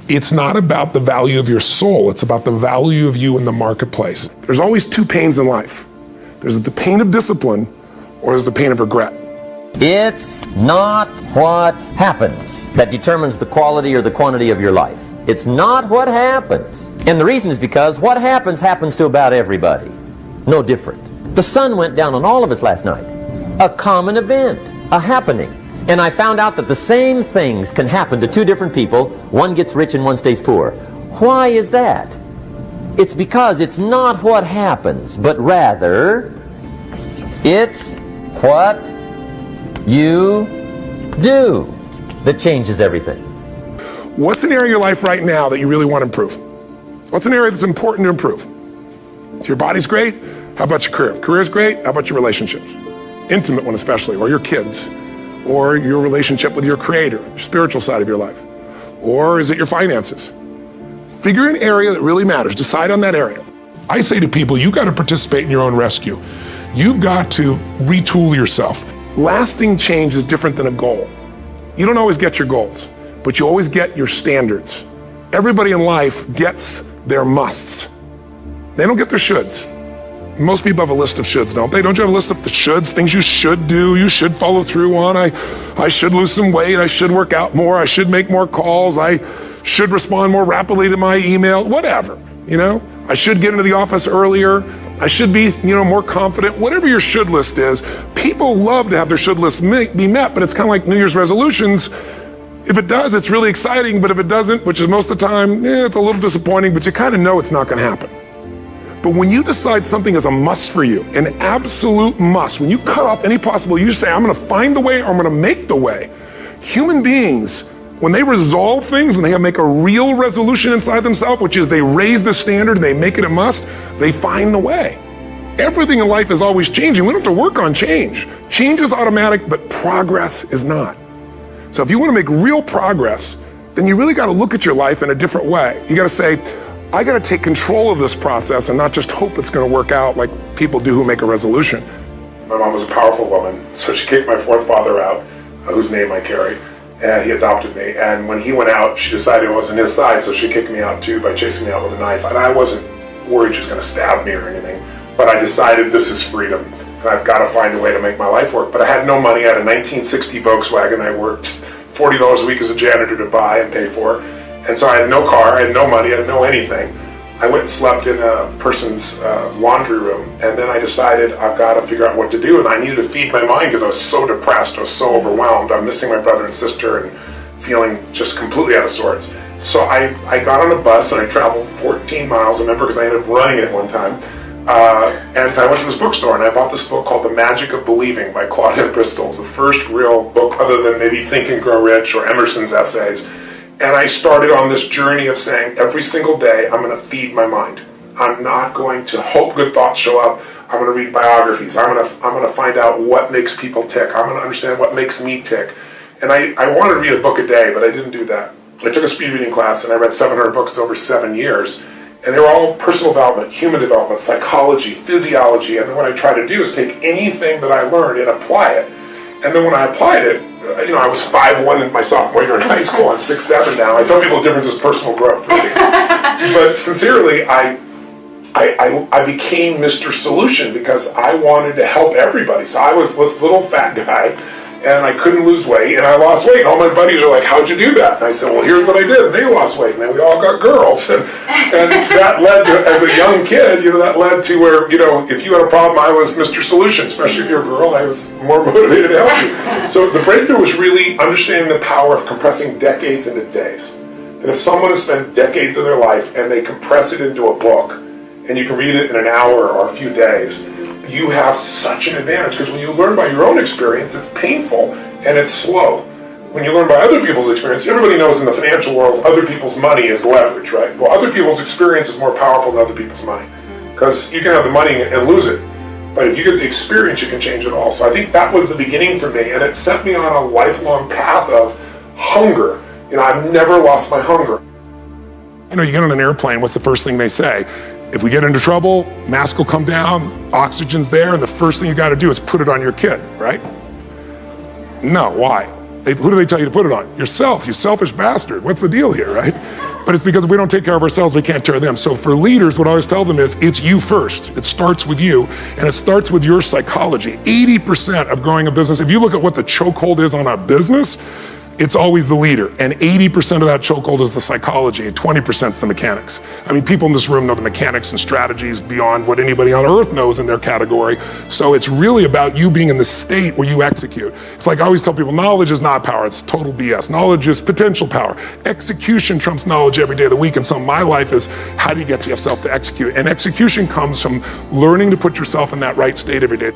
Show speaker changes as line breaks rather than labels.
It's not about the value of your soul. It's about the value of you in the marketplace.
There's always two pains in life. There's the pain of discipline or there's the pain of regret.
It's not what happens that determines the quality or the quantity of your life. It's not what happens. And the reason is because what happens to about everybody. No different. The sun went down on all of us last night. A common event, a happening. And I found out that the same things can happen to two different people. One gets rich and one stays poor. Why is that? It's because it's not what happens, but rather it's what you do that changes everything.
What's an area of your life right now that you really want to improve? What's an area that's important to improve? So your body's great. How about your career? Career's great. How about your relationships? Intimate one especially, or your kids, or your relationship with your creator, your spiritual side of your life. Or is it your finances? Figure an area that really matters. Decide on that area.
I say to people, you got to participate in your own rescue. You've got to retool yourself.
Lasting change is different than a goal. You don't always get your goals, but you always get your standards. Everybody in life gets their musts. They don't get their shoulds. Most people have a list of shoulds, don't they? Don't you have a list of the shoulds, things you should do, you should follow through on? I should lose some weight, I should work out more, I should make more calls, I should respond more rapidly to my email, whatever, you know? I should get into the office earlier, I should be, more confident. Whatever your should list is, people love to have their should list be met, but it's kind of like New Year's resolutions. If it does, it's really exciting, but if it doesn't, which is most of the time, it's a little disappointing, but you kind of know it's not going to happen. But when you decide something is a must for you, an absolute must, when you cut off any possible, you say, I'm going to find the way or I'm going to make the way. Human beings, when they resolve things, when they make a real resolution inside themselves, which is they raise the standard and they make it a must, they find the way. Everything in life is always changing. We don't have to work on change. Change is automatic, but progress is not. So if you want to make real progress, then you really got to look at your life in a different way. You got to say, I got to take control of this process and not just hope it's going to work out like people do who make a resolution.
My mom was a powerful woman, so she kicked my fourth father out, whose name I carry, and he adopted me. And when he went out, she decided it wasn't his side, so she kicked me out too by chasing me out with a knife. And I wasn't worried she was going to stab me or anything, but I decided this is freedom, and I've got to find a way to make my life work. But I had no money. I had a 1960 Volkswagen I worked $40 a week as a janitor to buy and pay for. And so I had no car, I had no money, I had no anything. I went and slept in a person's laundry room, and then I decided I've got to figure out what to do, and I needed to feed my mind because I was so depressed, I was so overwhelmed. I'm missing my brother and sister and feeling just completely out of sorts. So I got on a bus and I traveled 14 miles, I remember, because I ended up running it one time. And I went to this bookstore and I bought this book called The Magic of Believing by Claudia Bristol. It's the first real book other than maybe Think and Grow Rich or Emerson's essays. And I started on this journey of saying every single day I'm going to feed my mind. I'm not going to hope good thoughts show up. I'm going to read biographies. I'm going to find out what makes people tick. I'm going to understand what makes me tick. And I wanted to read a book a day, but I didn't do that. I took a speed reading class and I read 700 books over 7 years. And they were all personal development, human development, psychology, physiology. And then what I try to do is take anything that I learned and apply it. And then when I applied it, I was 5'1" in my sophomore year in high school. I'm 6'7" now. I tell people the difference is personal growth. Really. But sincerely, I became Mr. Solution because I wanted to help everybody. So I was this little fat guy, and I couldn't lose weight, and I lost weight. And all my buddies are like, how'd you do that? And I said, well, here's what I did. And they lost weight, and then we all got girls. And that led to, as a young kid, that led to where, if you had a problem, I was Mr. Solution. Especially if you're a girl, I was more motivated to help you. So the breakthrough was really understanding the power of compressing decades into days. And if someone has spent decades of their life and they compress it into a book, and you can read it in an hour or a few days, you have such an advantage, because when you learn by your own experience, it's painful and it's slow. When you learn by other people's experience, everybody knows in the financial world, other people's money is leverage, right? Well, other people's experience is more powerful than other people's money, because you can have the money and lose it. But if you get the experience, you can change it all. So I think that was the beginning for me, and it set me on a lifelong path of hunger. I've never lost my hunger.
You get on an airplane, what's the first thing they say? If we get into trouble, mask will come down, oxygen's there, and the first thing you got to do is put it on your kid, right? No, why? Who do they tell you to put it on? Yourself, you selfish bastard. What's the deal here, right? But it's because if we don't take care of ourselves, we can't tear them. So for leaders, what I always tell them is, it's you first. It starts with you, and it starts with your psychology. 80% of growing a business, if you look at what the chokehold is on a business, it's always the leader. And 80% of that chokehold is the psychology, and 20% is the mechanics. I mean, people in this room know the mechanics and strategies beyond what anybody on earth knows in their category. So it's really about you being in the state where you execute. It's like I always tell people, knowledge is not power, it's total BS. Knowledge is potential power. Execution trumps knowledge every day of the week. And so my life is, how do you get yourself to execute? And execution comes from learning to put yourself in that right state every day.